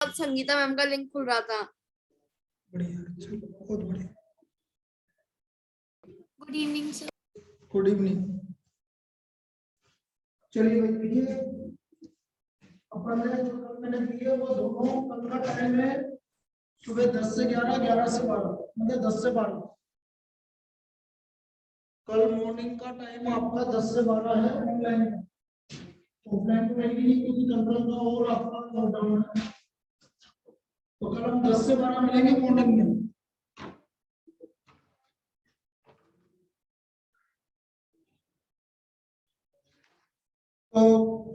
अब संगीता मैम का लिंक खुल रहा था। बढ़िया, अच्छा, बहुत बढ़िया। Good evening sir. Good evening. चलिए भाई, देखिए अपन ने जो कल मैंने दिए वो दोनों कल का टाइम है सुबह 10 से 11, 11 से 12, मतलब 10 से 12। कल मॉर्निंग का टाइम आपका 10 से 12 है ऑनलाइन। ऑफलाइन तो रहेगी नहीं क्योंकि कल का और आपका लॉकडाउन है। तो कल हम 10 से 12 मिलेंगे मॉर्निंग में। तो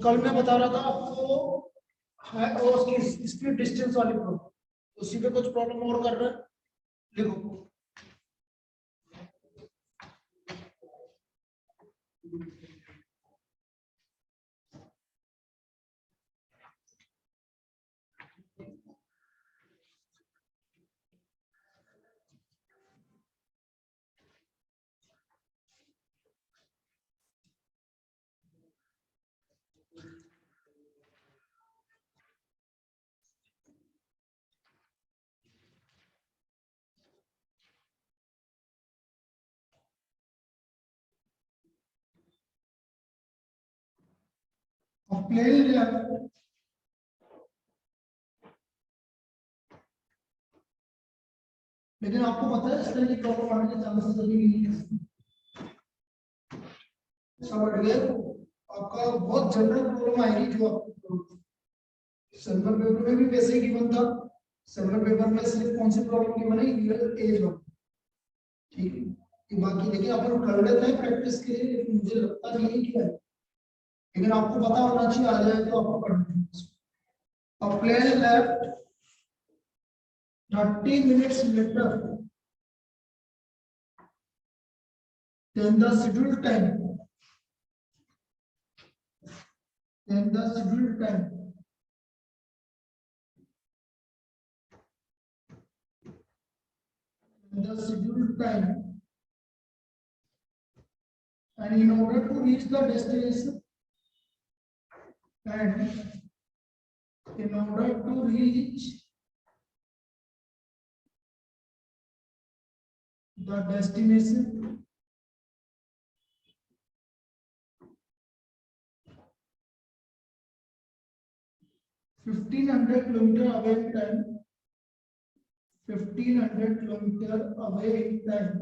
कल मैं बता रहा था आपको है और उसकी स्पीड डिस्टेंस वाली प्रॉब्लम, उसी पे कुछ प्रॉब्लम और कर रहे हैं। देखो प्लेन लेकिन आपको पता है इस तरह की प्रॉब्लम आने के चांसेस अभी नहीं है। समझ गए? आपका बहुत जनरल प्रॉब्लम आएगी जो आपको सिल्वर पेपर में भी वैसे ही गिवन था। सिल्वर पेपर में सिर्फ कौन सी प्रॉब्लम गिवन है, रियल एज वाली। ठीक है, ये बाकी देखिए अपन कर लेते हैं प्रैक्टिस के लिए, लेकिन मुझे लगता नहीं है कि है, लेकिन आपको पता होना चाहिए, आ जाए तो आपको पढ़ना है। A plane left 30 minutes later than the scheduled time. Than the scheduled time. The scheduled time. And in order to reach the destination, and in order to reach the destination, (1500 km away in time), 1500 km away in time,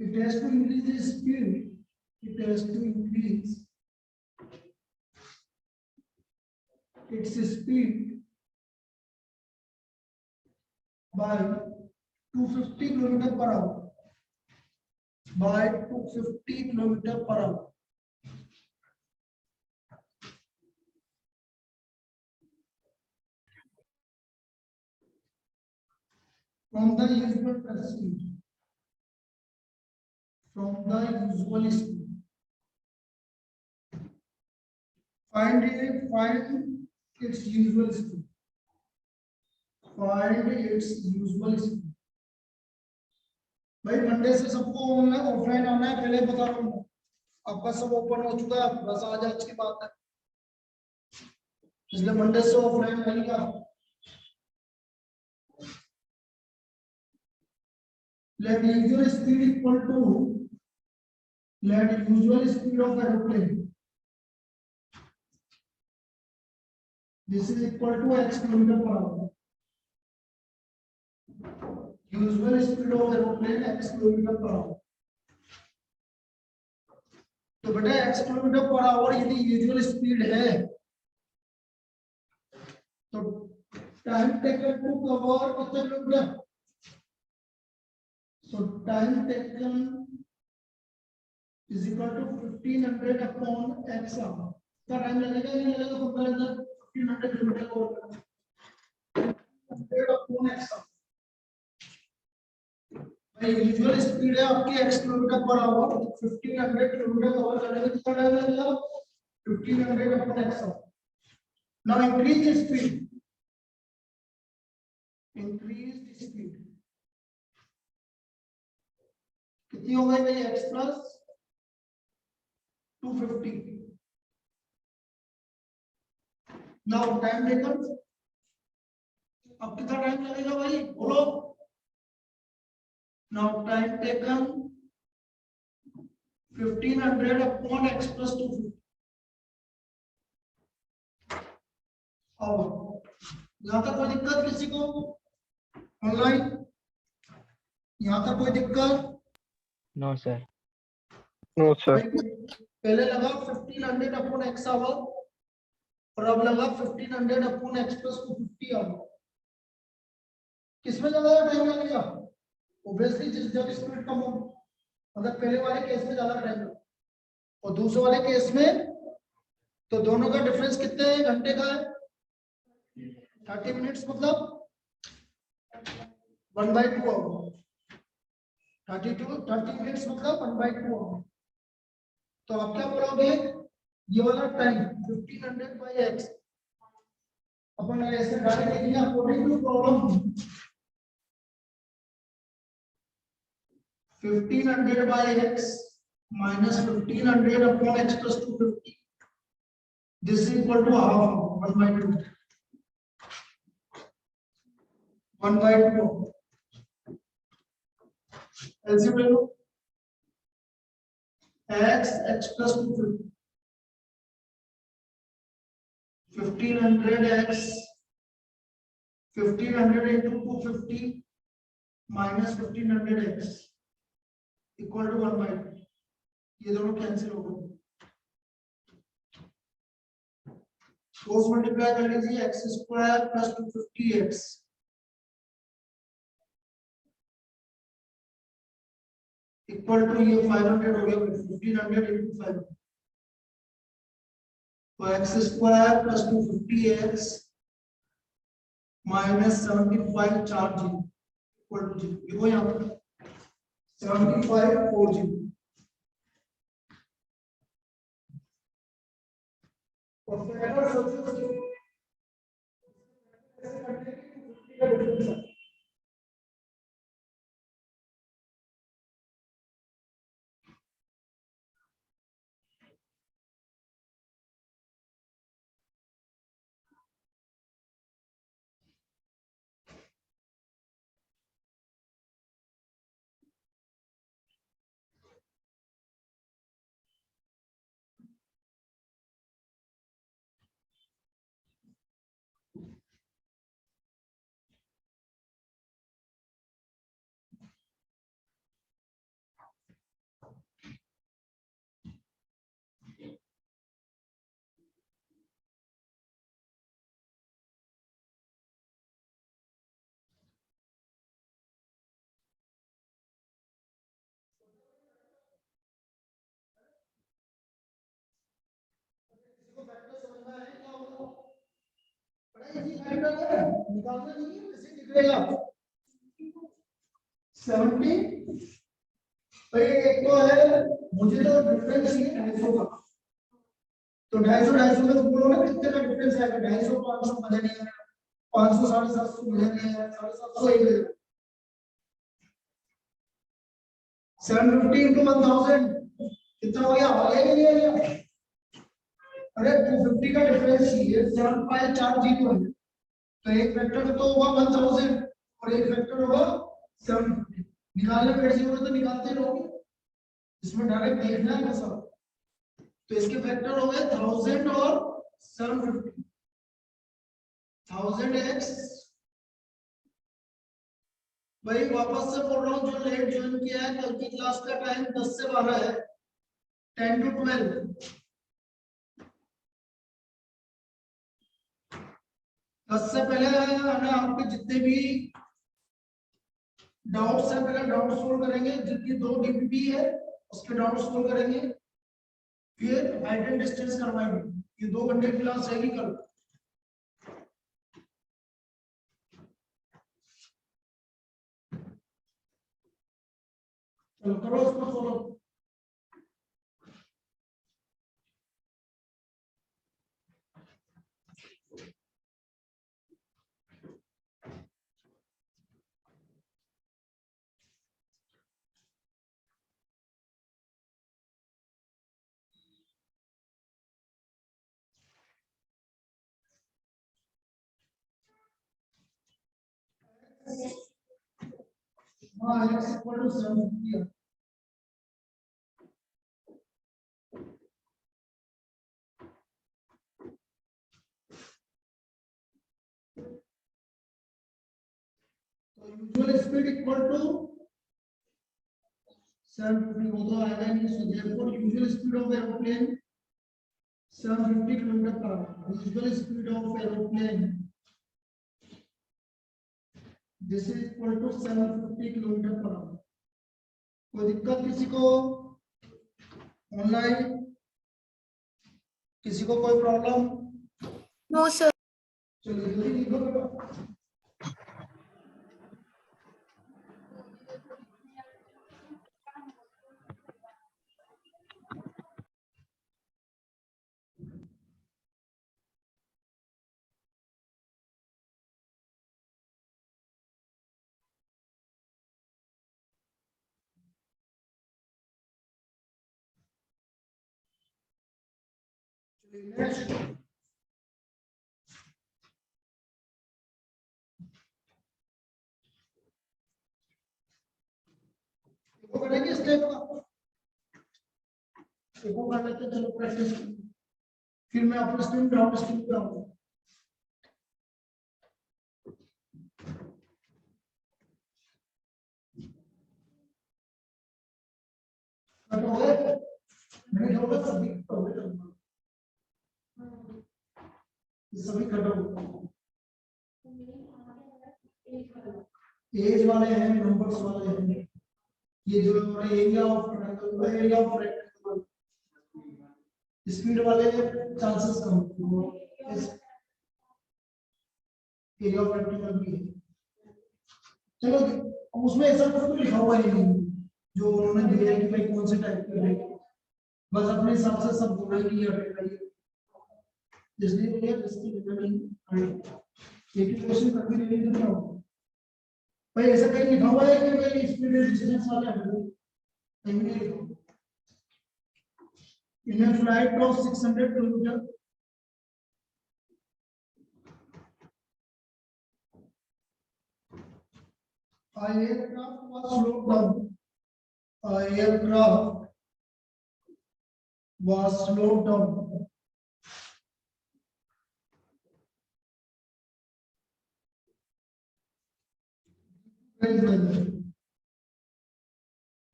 it has to increase its speed. It has to increase its speed by 250 km per hour. By 250 km per hour. From the usual speed. From the usual speed. Find its usual speed. Find its usual speed. भाई Monday से सबको online offline आना है, पहले बता रहा हूँ। आपका सब ओपन हो चुका है, बस आज अच्छी बात है, इसलिए मंडे से ऑफलाइन आएगा। Let usual speed equal to, let usual speed of aeroplane. This is equal to x km per hour. Usual speed of aeroplane x km per hour. तो बेटा x km per hour यदि usual speed है तो time taken to cover कितना kilometre? So time taken is equal to 1500 upon x hour. तो time लगेगा नहीं लगेगा? तो पहले 1500 kilometre cover 100 upon x hour. भाई यूजुअल स्पीड है आपकी x kilometre per our, 1500 kilometre cover करने में कितना टाइम लगेगा? 1500 upon x hour. Now increase the speed. Increase the speed. कितनी हो गई भाई? x plus 250 now time taken, अब कितना टाइम लगेगा भाई बोलो। Now time taken 1500 upon x plus 250। अब यहाँ तक कोई दिक्कत किसी को ऑनलाइन? यहाँ तक कोई दिक्कत? No sir. No sir. पहले लगा 1500 अपॉन x आवर और अब लगा 1500 अपॉन x प्लस 250 आवर। किसमें ज्यादा टाइम लगेगा? ऑब्वियसली जब स्पीड कम हो, मतलब पहले वाले केस में ज्यादा टाइम लगा और दूसरे वाले केस में, तो दोनों का डिफरेंस कितने घंटे का है? 30 मिनट्स, मतलब 1/2 आवर। 30 मिनट्स मतलब 1/2 आवर। तो आप क्या बोलोगे? ये वाला टाइम 1500 बाई x अपन ऐसे डायरेक्ट लिखेंगे according to problem. 1500 by x minus 1500 upon x plus 250. This is equal to half 1/2. 1/2. LCM ले लो। x plus 250. 1500x 1500 into 250 minus 1500x equal to 1/2. ये दोनों कैंसिल हो गए। क्रॉस मल्टीप्लाई कर लीजिए, x square plus 250x equal to ये 500 हो गया, 1500 into 500। तो x square plus 250x minus 75 charge equal to 0। देखो यहाँ पर 75 40। और फैक्टर सोचो ऐसे करने की 250 का डिफरेंस है। इसको फैक्टर समझना है क्या होगा? बड़ा इजी फैक्टर है, निकालना नहीं है, ऐसे निकलेगा 70। भाई एक तो है, मुझे तो डिफरेंस चाहिए 250 का, तो 250 में बोलो ना कितने का डिफरेंस आएगा? 250 500 मजा नहीं आएगा, 500 750 मजा नहीं आएगा, 750 ही मिलेगा। 750 into 1000 कितना हो गया? आ गया कि नहीं आ गया? अरे 250 का डिफरेंस चाहिए, 7540 है, तो एक वेक्टर तो होगा 1000 और एक वेक्टर होगा 750। निकालने में कैसे होगा? तो निकालते रहोगे, इसमें डायरेक्ट देखना है कैसा। तो इसके वेक्टर हो गए 1000 और 750। 1000x भाई वापस से बोल रहा हूँ, जो लेट ज्वाइन किया है, कल की क्लास का टाइम 10 से 12 है, 10 to 12। 10 से पहले है ना, आपके जितने भी डाउट्स है पहले डाउट सोल्व करेंगे, जितनी 2 डीपीपी है उसके डाउट सोल्व करेंगे, फिर हाइट एंड डिस्टेंस करवाएंगे। ये 2 घंटे की क्लास रहेगी कल। चलो करो उसको सोल्व। हाँ x इक्वल टू 750 है। तो यूजुअल स्पीड इक्वल टू 750 वो तो आएगा नहीं, so therefore usual speed of aeroplane 750 kilometre per hour. Usual speed of aeroplane this is equal to 750 kilometre per hour. कोई दिक्कत किसी को ऑनलाइन, किसी को कोई प्रॉब्लम? No sir. चलिए जल्दी लिखो बेटा। नेक्स्ट वो करेंगे स्टेप का, वो कर लेते हैं। चलो प्रैक्टिस, फिर मैं अपना स्क्रीन ग्राउंड स्क्रीन पे आऊंगा। नहीं होगा सभी सभी कटो एज वाले हैं, नंबर्स वाले हैं। ये जो area of triangle, area of rectangle, speed वाले चांसेस कम, एरिया ऑफ रेक्टेंगल भी है। चलो उसमें ऐसा कुछ लिखा हुआ है नहीं जो उन्होंने दिया है कि भाई कौन से टाइप के है, बस अपने हिसाब से सब बोला कि ये रेक्टेंगल इसलिए ये इसकी रिजल्ट एक ही क्वेश्चन कर भी नहीं देता हूं भाई। ऐसा कहीं लिखा हुआ है कि भाई स्पीड डिस्टेंस वाला है? नहीं। In a flight of 600 kilometre aircraft was slowed down. Aircraft was slowed down.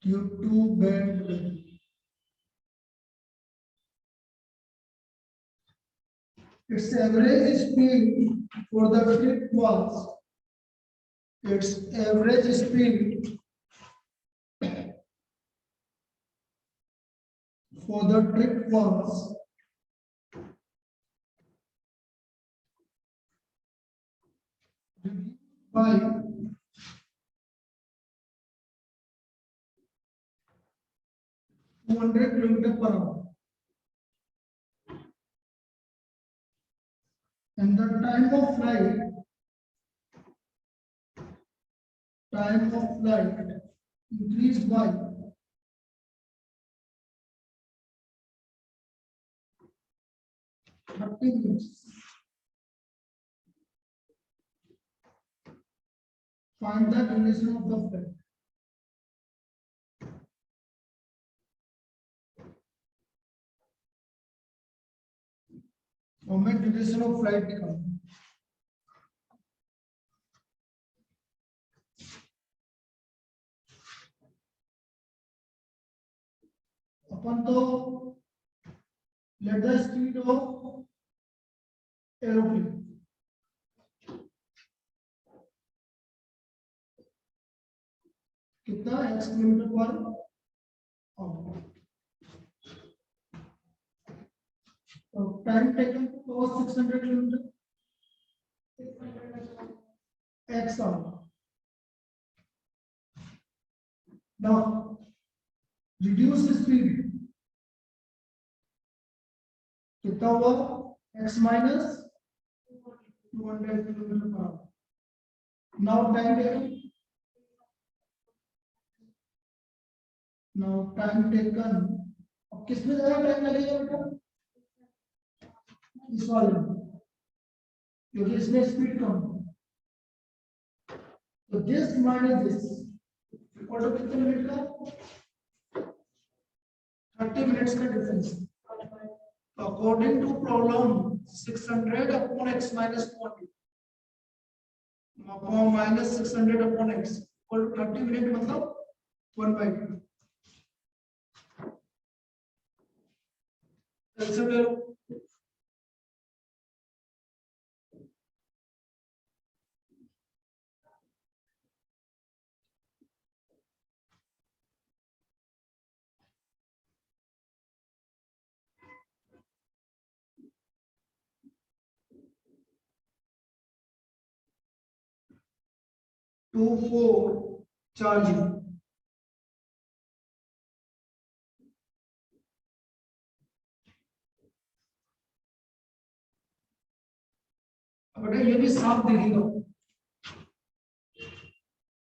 Due to bad weather. Its average speed for the trip was. Its average speed for the trip was by 200 kilometers per hour, and the time of flight increased by 30 minutes. Find the duration of the flight. हमें duration of flight निकालना। अपन तो let the speed of aeroplane कितना x kilometre per hour. तो time taken तो 600 kilometre x hour. now reduce speed कितना हुआ x minus 200 kilometre per hour. now time taken अब किसमें ज्यादा टाइम लगेगा बेटा? इस वाले में, क्योंकि इसमें स्पीड कम है। तो this minus this equal to कितने मिनट का 30 मिनट्स का difference. According to problem 600 upon x minus 20 upon minus 600 upon x equal to 30 minute मतलब 1/2। एलसीएम ले लो। टू फोर चार्जिंग बेटा ये भी साफ दिखेगा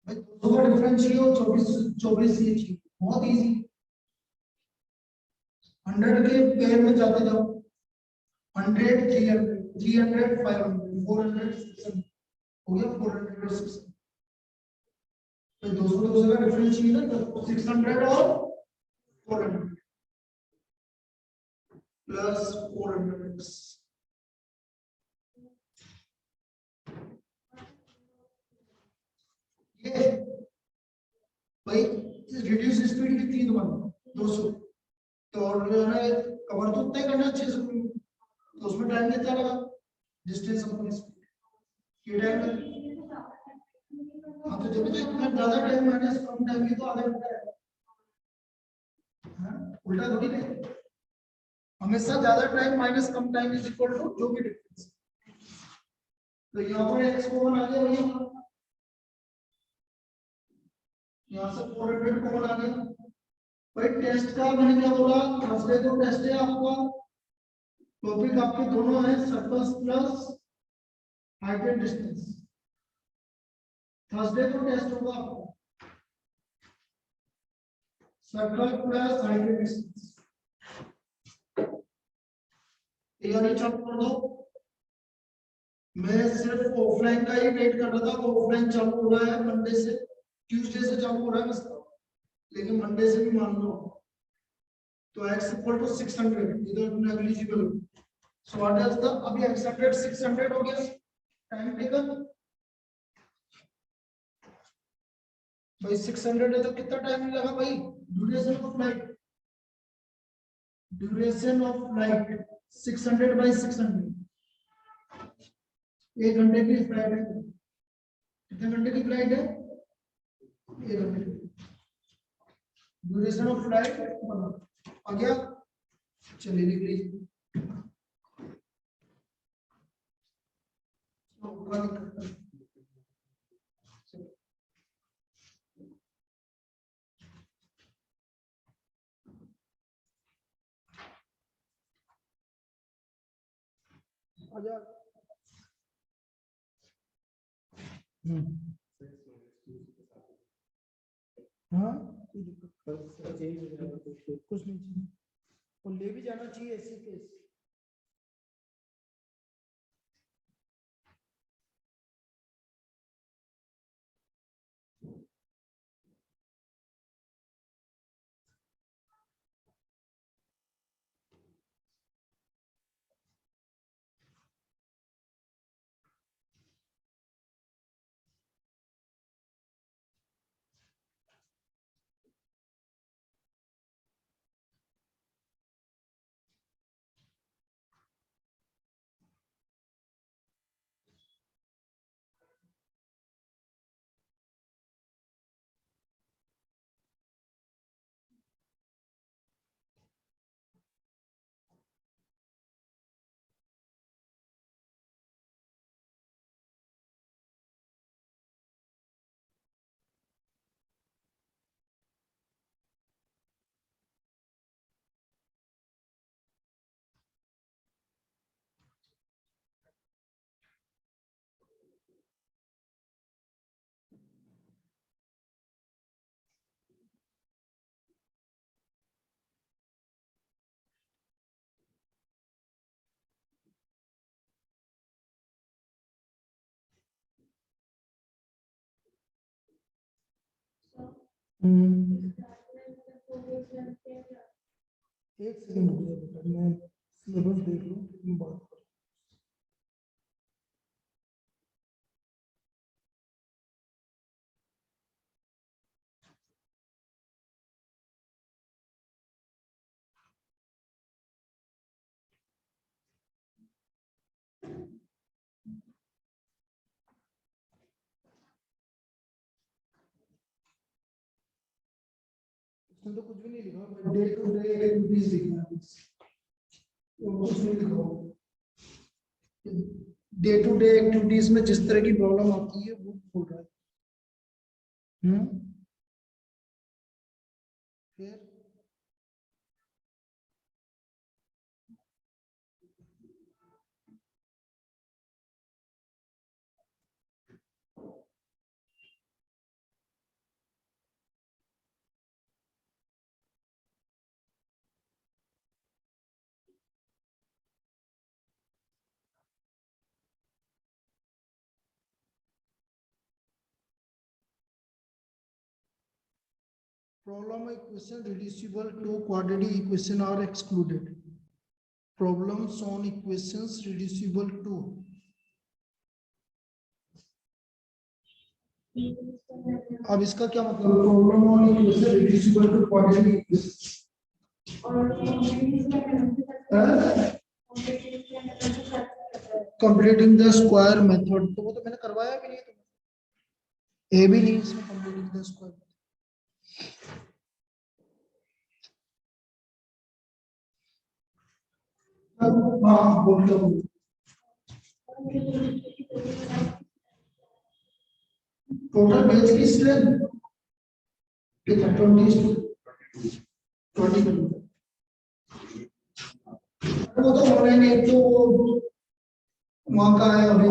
भाई, 200 का डिफरेंस चाहिए और 24 ये चाहिए, बहुत इजी। 100 के पेयर में जाते जाओ, 100 300 300 500 400 600 हो गया, 400 और 600। तो 200 का डिफरेंस चाहिए ना, तो 600 और 400 प्लस 400 ये भाई रिड्यूस स्पीड कितनी है तुम्हारी 200, तो और जो है कवर तो उतना ही करना अच्छे से, तो उसमें टाइम कितना लगा डिस्टेंस अपनी स्पीड ये टाइम लगा। हाँ तो जब तक इतना ज्यादा टाइम माइनस कम टाइम की तो आधा घंटा है। हाँ उल्टा थोड़ी नहीं, हमेशा ज्यादा टाइम माइनस कम टाइम इज इक्वल टू जो भी डिफरेंस। तो यहाँ पर x कॉमन आ गया भैया, यहाँ से 400 कॉमन आ गया भाई। टेस्ट का मैंने क्या बोला, थर्सडे को टेस्ट है आपका, टॉपिक आपके दोनों है surface plus height and distance. Thursday को टेस्ट होगा आपको circle plus height and distance. तैयारी चालू कर दो। मैं सिर्फ ऑफलाइन का ही वेट कर रहा था, वो ऑफलाइन चालू हो रहा है मंडे से, ट्यूसडे से चालू हो रहा है बस, लेकिन मंडे से भी मान लो। तो x इक्वल टू 600 इधर negligible, so what is the, अभी x 100 600 हो गया टाइम टेकन भाई 600 है तो कितना टाइम लगा भाई, duration of light, duration of light 600 by 600, 1 घंटे की फ्लाइट है। कितने घंटे की फ्लाइट है, 1 घंटे की। ड्यूरेशन ऑफ फ्लाइट आ गया, चलिए निकली। हाँ कुछ नहीं चाहिए, और ले भी जाना चाहिए ऐसे केस। एक सेकंड रुको बेटा, मैं सिलेबस देख लूं फिर बात करूं। इसमें तो कुछ भी नहीं लिखा, डे टू डे एक्टिविटीज लिखना है, और कुछ नहीं लिखा। डे टू डे एक्टिविटीज में जिस तरह की प्रॉब्लम आती है वो बोल रहा है। फिर problem equation reducible to quadratic equation are excluded. Problems on equations reducible to अब इसका क्या मतलब, problem on equation reducible to quadratic equation, completing the square method, तो वो तो मैंने करवाया भी नहीं, तो ए भी नहीं इसमें कंप्लीटिंग द स्क्वायर। हाँ बोलता हूँ, टोटल बेस की स्ट्रेंथ कितना, 20 वो तो ऑनलाइन एक तो वहां का है, अभी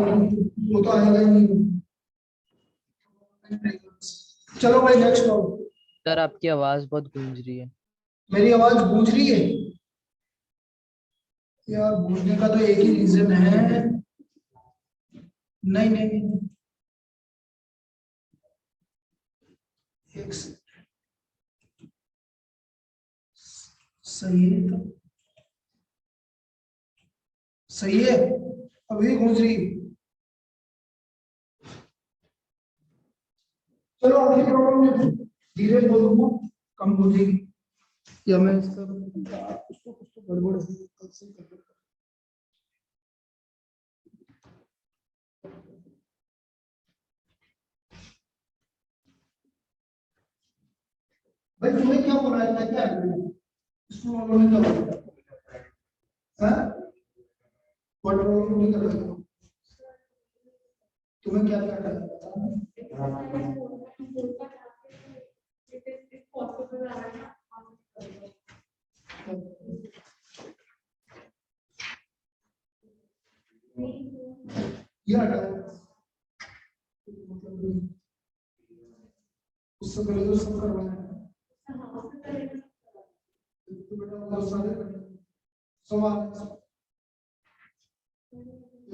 वो तो आएगा ही नहीं। चलो भाई नेक्स्ट प्रॉब्लम। सर आपकी आवाज बहुत गूंज रही है। मेरी आवाज गूंज रही है यार, गूंजने का तो एक ही रीजन है, नहीं नहीं नहीं, एक सही है, तो सही है, अभी गूंज रही है। चलो अगली प्रॉब्लम में धीरे बोल दूंगा, कम गूंजेगी, या मैं इसका कुछ तो गड़बड़ है, कल से कर दूंगा। भाई तुम्हें क्या बोला है, क्या इसको वालों ने क्या बोला है, व्हाट प्रॉब्लम नहीं कर रहा, तुम्हें क्या क्या करना उससे पहले तो सब करवाना है, तो बेटा बहुत सारे सवाल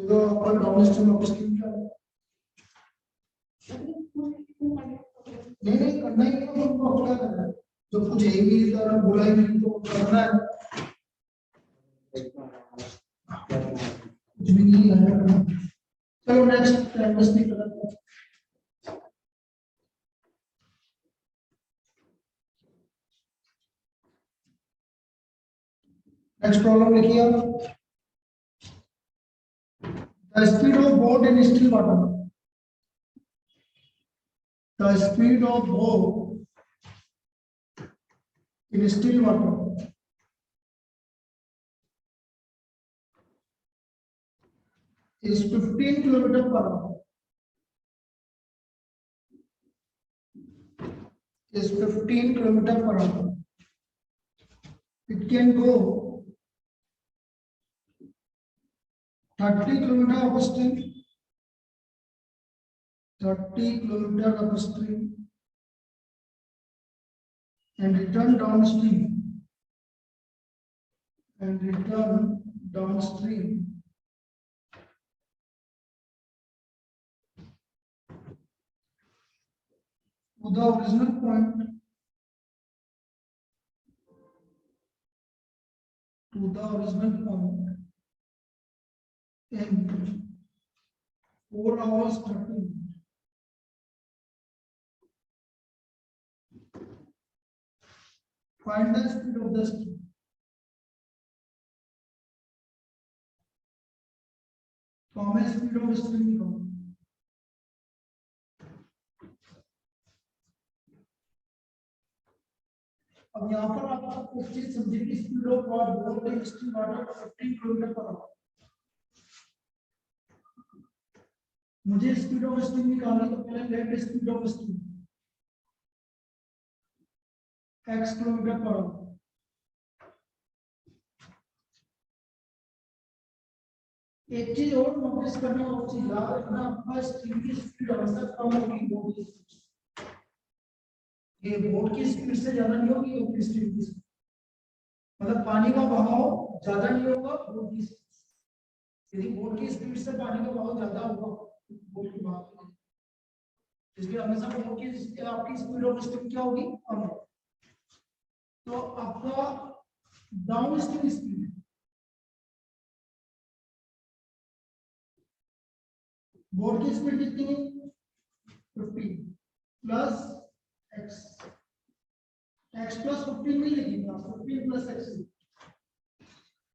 तो अपन डाउनस्ट्रीम अपस्ट्रीम क्या है, नहीं करना ही नहीं, तो उनको क्या करना है, जब कुछ है ही नहीं, तो बोला ही नहीं तो करना है, कुछ भी नहीं है। चलो नेक्स्ट प्रैक्टिस नहीं करना। नेक्स्ट प्रॉब्लम लिखिए आप, the speed of boat in still water, the speed of boat in still water is 15 km per hour, is 15 km per hour. It can go 30 km upstream, 30 km upstream, and return downstream, to the original point to the original form in 4 hours 30 minutes. Find the speed of the stream. तो हमें speed of stream निकालना। अब यहाँ पर आप कुछ चीज समझिए कि speed of water stream water 15 kilometre per our. मुझे स्पीड ऑफ स्ट्रीम निकालनी तो पहले let speed of stream x kilometre per our. एक चीज और नोटिस करना होती है, याद रखना आपका स्ट्रीम की स्पीड हमेशा कम होगी बोट की स्पीड से। ये बोट की स्पीड से ज्यादा नहीं होगी अपनी स्ट्रीम की स्पीड, मतलब पानी का बहाव ज्यादा नहीं होगा बोट की स्पीड से। यदि बोट की स्पीड से पानी का बहाव ज्यादा होगा बोट की बहाव, इसलिए हमेशा बोट की आपकी स्पीड ऑफ स्ट्रीम क्या होगी, कम होगी। तो आपका डाउन स्ट्रीम स्पीड बोट की स्पीड कितनी है 15 प्लस x x प्लस 15 नहीं लिखेंगे आप, 15 प्लस x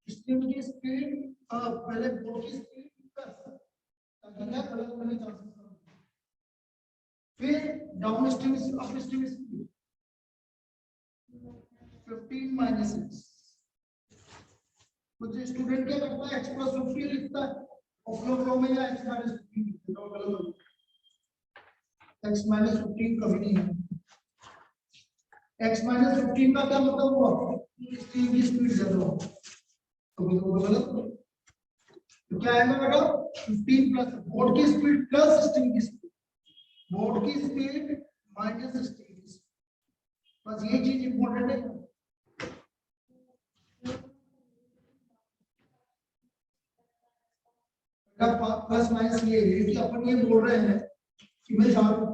स्ट्रीम की स्पीड पहले बोट की स्पीड प्लस ताकि क्या गलत होने के चांसेस कम, फिर down stream up stream speed 15 minus x। कुछ स्टूडेंट क्या करता है x प्लस 15 लिखता है फ्लो में या x माइनस 15 लिखते हो, गलत होगा। x माइनस 15 कभी नहीं है। x माइनस 15 का क्या मतलब हुआ, स्ट्रीम की स्पीड ज्यादा हो, कभी तो गलत हो। तो क्या आएगा बेटा 15 प्लस बोट की स्पीड प्लस स्ट्रीम की स्पीड, बोट की स्पीड माइनस स्ट्रीम की स्पीड। बस ये चीज इंपॉर्टेंट है। प्लस माइनस ये है कि अपन ये बोल रहे हैं कि मैं जा रहा हूं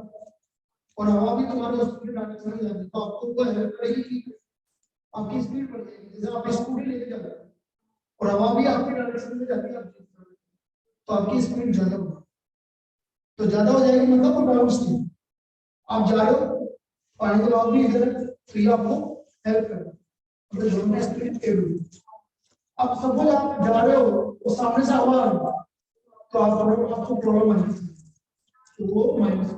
और हवा भी तुम्हारे स्पीड डायरेक्शन में जाती है, तो आपको वो हेल्प करेगी कि आपकी स्पीड बढ़ जाएगी। जैसे आप स्कूटी लेके जा रहे हैं और हवा भी आपकी डायरेक्शन में जाती है, तो आपकी स्पीड ज्यादा होगी, तो ज्यादा हो जाएगी मतलब डाउन स्ट्रीम। आप जा रहे हो पानी का बहाव भी इधर है, तो ये आपको हेल्प करेगा, मतलब दोनों स्पीड एक होगी। अब सपोज आप जा रहे हो तो सामने से हवा आ रही है, तो आपको प्रॉब्लम आ जाती है, तो वो माइनस।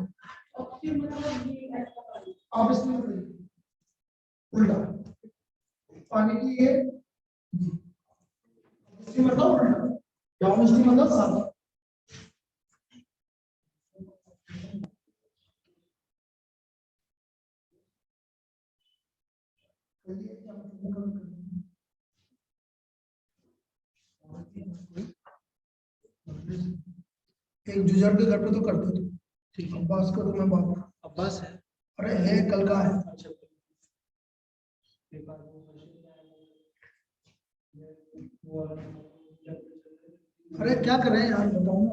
आप इसमें उल्टा पानी की ये मतलब उल्टा डाउन स्ट्रीम मतलब सादा। एक जुजर के घर पे तो करते थे, ठीक है। अब्बास का तो मैं बात, अब्बास है, अरे है कल का है। अच्छा अरे क्या कर रहे हैं यार बताओ ना।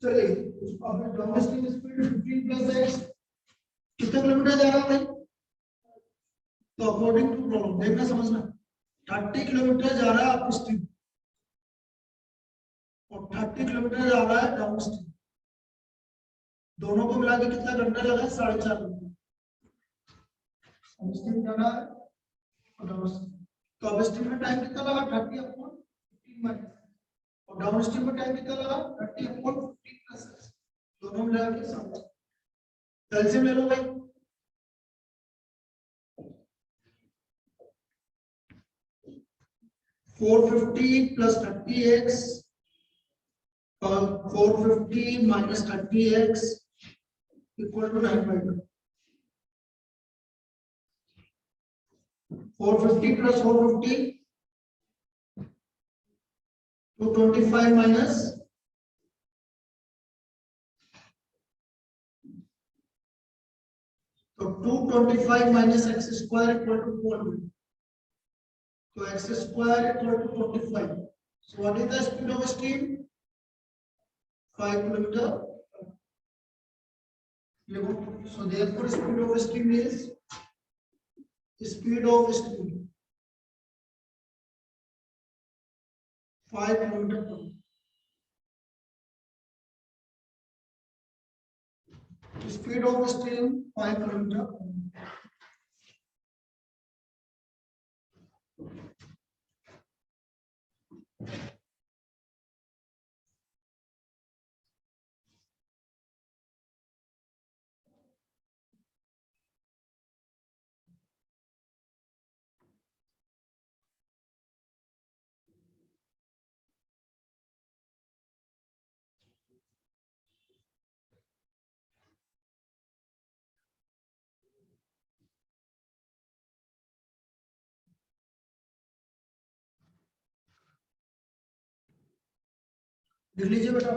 चलिए अब डाउनस्ट्रीम स्पीड 15 प्लस x कितने किलोमीटर जा रहा है भाई, तो अकॉर्डिंग टू प्रॉब्लम देखना समझना 30 किलोमीटर जा रहा है अप स्ट्रीम और 30 किलोमीटर जा रहा है डाउन स्ट्रीम, दोनों को मिला के कितना घंटा लगा, 4.5 घंटे। अप स्ट्रीम जा रहा है और डाउन स्ट्रीम, तो अप स्ट्रीम में टाइम कितना लगा 30 अपॉन 15 माइनस, और डाउन स्ट्रीम में टाइम कितना लगा 30 अपॉन 15 प्लस, दोनों मिला के 7। एलसीएम ले लो भाई, $450 plus 30x, 450 minus 30x equal to 9/2. 450 plus 450 225 minus 225 minus x square equal to 400. So x square equal to 45. So what is the speed of a stream? 5 kilometer देखो, so therefore speed of stream is speed of stream 5 kilometer per hour. Speed of stream 5 kilometer per hour. लिख लीजिए बेटा।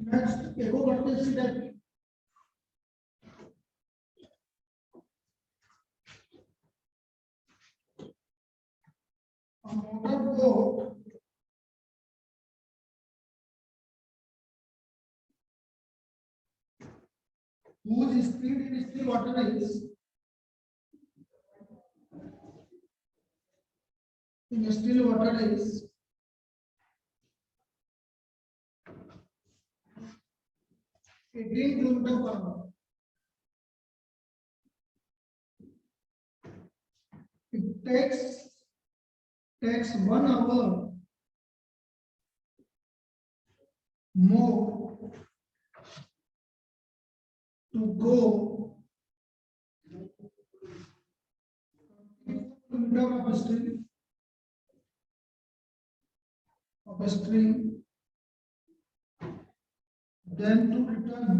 Next एको करते हैं सीधा। Motor boat whose speed in still water is in still water is 18 kilometer per hour. It takes 1 hour more to go kilometer of a stream then to return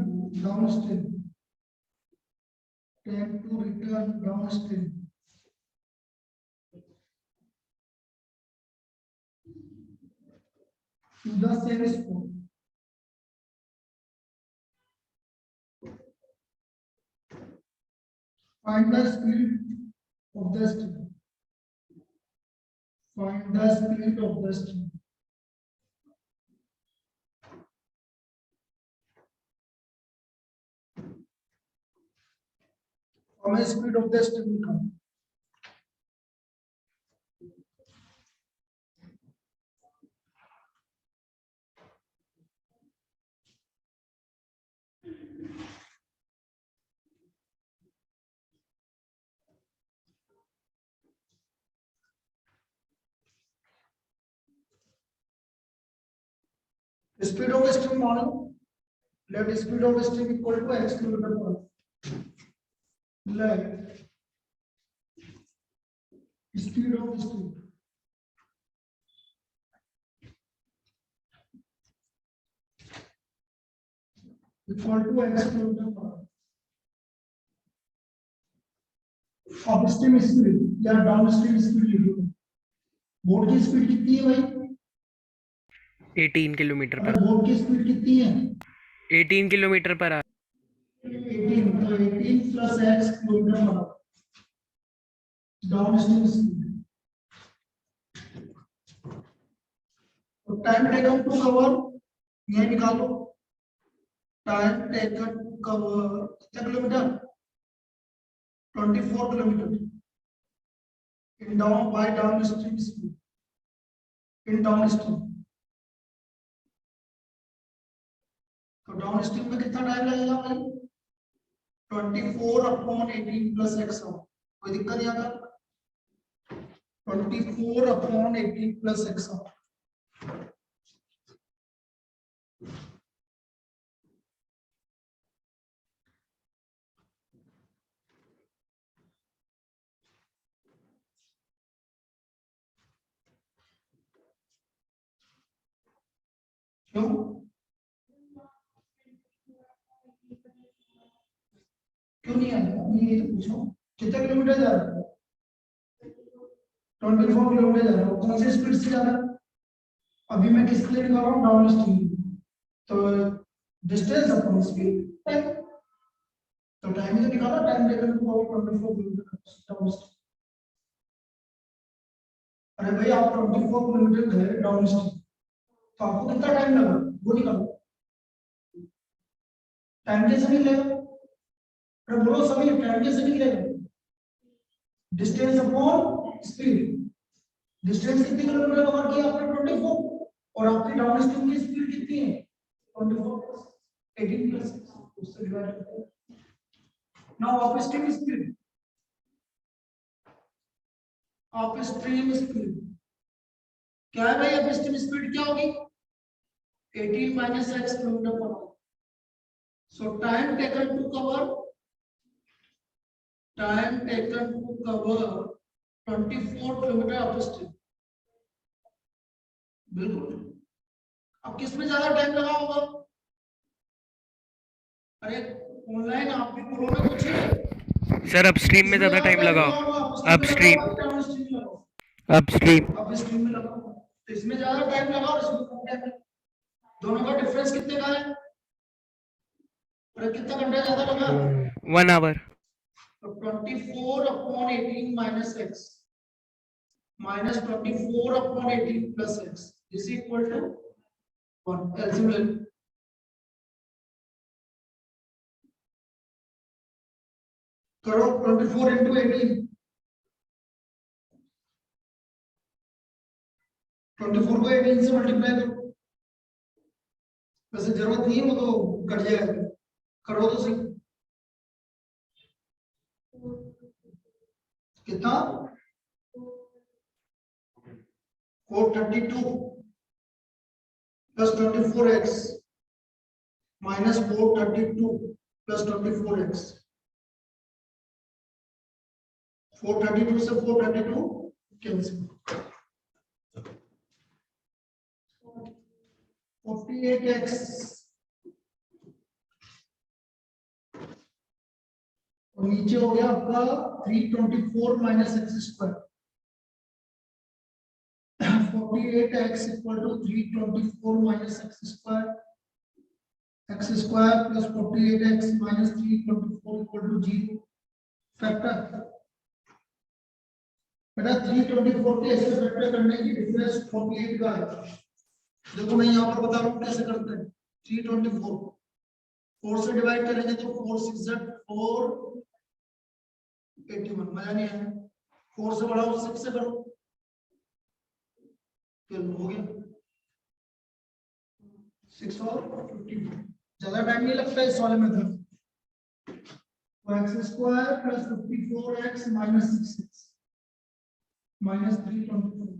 downstream. To the same spot. Find the speed of the stream. Find the speed of the stream. How much speed of the stream will come? Speed of the stream model. Let speed of the stream equal to x kilometer per hour. Let speed of the stream equal to x kilometer per hour. Upstream speed या downstream speed लिखो। Boat की speed कितनी है भाई? 18 kilometre पर boat की speed कितनी है? 18 किलोमीटर पर आवर। 18 तो 18 plus x kilometre per our downstream speed. तो टाइम टेकन टू कवर ये निकालो। टाइम टेकन टू कवर कितना kilometre? 24 kilometers in downstream speed. In downstream, तो डाउनस्ट्रीम में कितना टाइम लगेगा भाई? 24 अपॉन 18 प्लस एक्स। कोई दिक्कत नहीं आता? 24 अपॉन 18 प्लस एक्स। क्यों? क्यों नहीं आएगा? अभी यही तो पूछो, कितने किलोमीटर जा रहा है? 24 किलोमीटर जा रहा है। कौन सी स्पीड से जा रहा है? अभी मैं किसके लिए निकाल रहा हूँ? Downstream. तो डिस्टेंस अपॉन स्पीड टाइम, तो टाइम तो निकाला, time taken to about 24 kilometre downstream. अरे भाई आप 24 किलोमीटर गए डाउन स्ट्रीम, तो आपको कितना टाइम लगा वो निकालो। टाइम कैसे निकलेगा? अरे बोलो सभी, टाइम कैसे निकलेगा? Distance upon speed. डिस्टेंस कितने किलोमीटर कवर किया आपने? 24, और आपकी डाउन स्ट्रीम की स्पीड कितनी है? 24 प्लस 18 प्लस 6, उससे डिवाइड करते हैं। Now upstream speed, upstream speed क्या है भाई? अपस्ट्रीम स्पीड क्या होगी? 18 minus x kilometre per hour. So time taken to cover 24 kilometre upstream. बिल्कुल। अब किस में ज्यादा टाइम लगा होगा? अरे ऑनलाइन आप भी बोलो ना कुछ। सर अपस्ट्रीम में ज्यादा टाइम लगा। अपस्ट्रीम अपस्ट्रीम अपस्ट्रीम में लगा होगा। तो इसमें ज्यादा टाइम लगा और इसमें कम टाइम लगा। दोनों का डिफरेंस कितने का है? अरे कितना घंटा ज्यादा लगा? 1 आवर। तो 24 upon 18 minus x minus 24 upon 18 plus x is equal to 1। LCM करो। 24 इंटू 18, 24 को 18 से मल्टीप्लाई करो। वैसे जरूरत नहीं है, वो तो कट जाएगा। करो तो सही। कितना? 432 plus 24x minus 432 plus 24x। 432 से 432 कैंसिल। 48x और नीचे हो गया आपका 324 minus x square. 48x equal to 324 minus x square plus 48x minus 324 equal to 0। Factor बेटा 324 के ऐसे फैक्टर करने की डिफरेंस 48 का है। देखो मैं यहाँ पर बता रहा हूँ कैसे करते हैं। 324 4 से डिवाइड करेंगे तो 4 6 4 81। मजा नहीं आया? 4 से बढ़ाओ 6 से करो, हो गया 6 और 50। ज्यादा टाइम नहीं लगता इस वाले method. x square plus 54x minus 6x minus 324।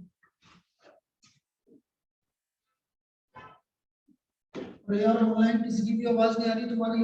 और यार ऑनलाइन किसी की भी आवाज नहीं आ रही तुम्हारी?